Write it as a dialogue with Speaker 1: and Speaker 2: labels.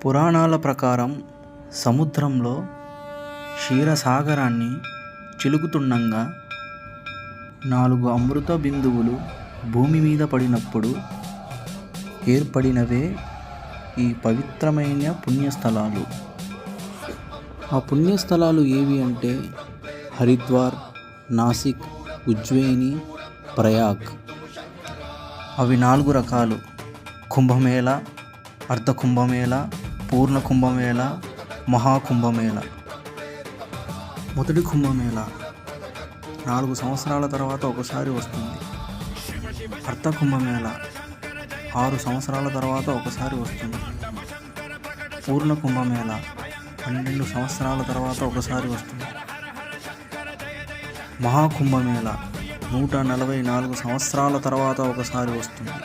Speaker 1: పురాణాల ప్రకారం సముద్రంలో క్షీరసాగరాన్ని చిలుకుతుండగా 4 అమృత బిందువులు భూమి మీద పడినప్పుడు ఏర్పడినవే ఈ పవిత్రమైన పుణ్యస్థలాలు. ఆ పుణ్యస్థలాలు ఏవి అంటే హరిద్వార్, నాసిక్, ఉజ్జయిని, ప్రయాగ్. అవి 4 రకాలు: కుంభమేళ, అర్ధ కుంభమేళ, పూర్ణ కుంభమేళ, మహాకుంభమేళ. మొదటి కుంభమేళ 4 సంవత్సరాల తర్వాత ఒకసారి వస్తుంది. అర్ధ కుంభమేళ 6 సంవత్సరాల తర్వాత ఒకసారి వస్తుంది. పూర్ణ కుంభమేళ 12 సంవత్సరాల తర్వాత ఒకసారి వస్తుంది. మహాకుంభమేళ 144 సంవత్సరాల తర్వాత ఒకసారి వస్తుంది.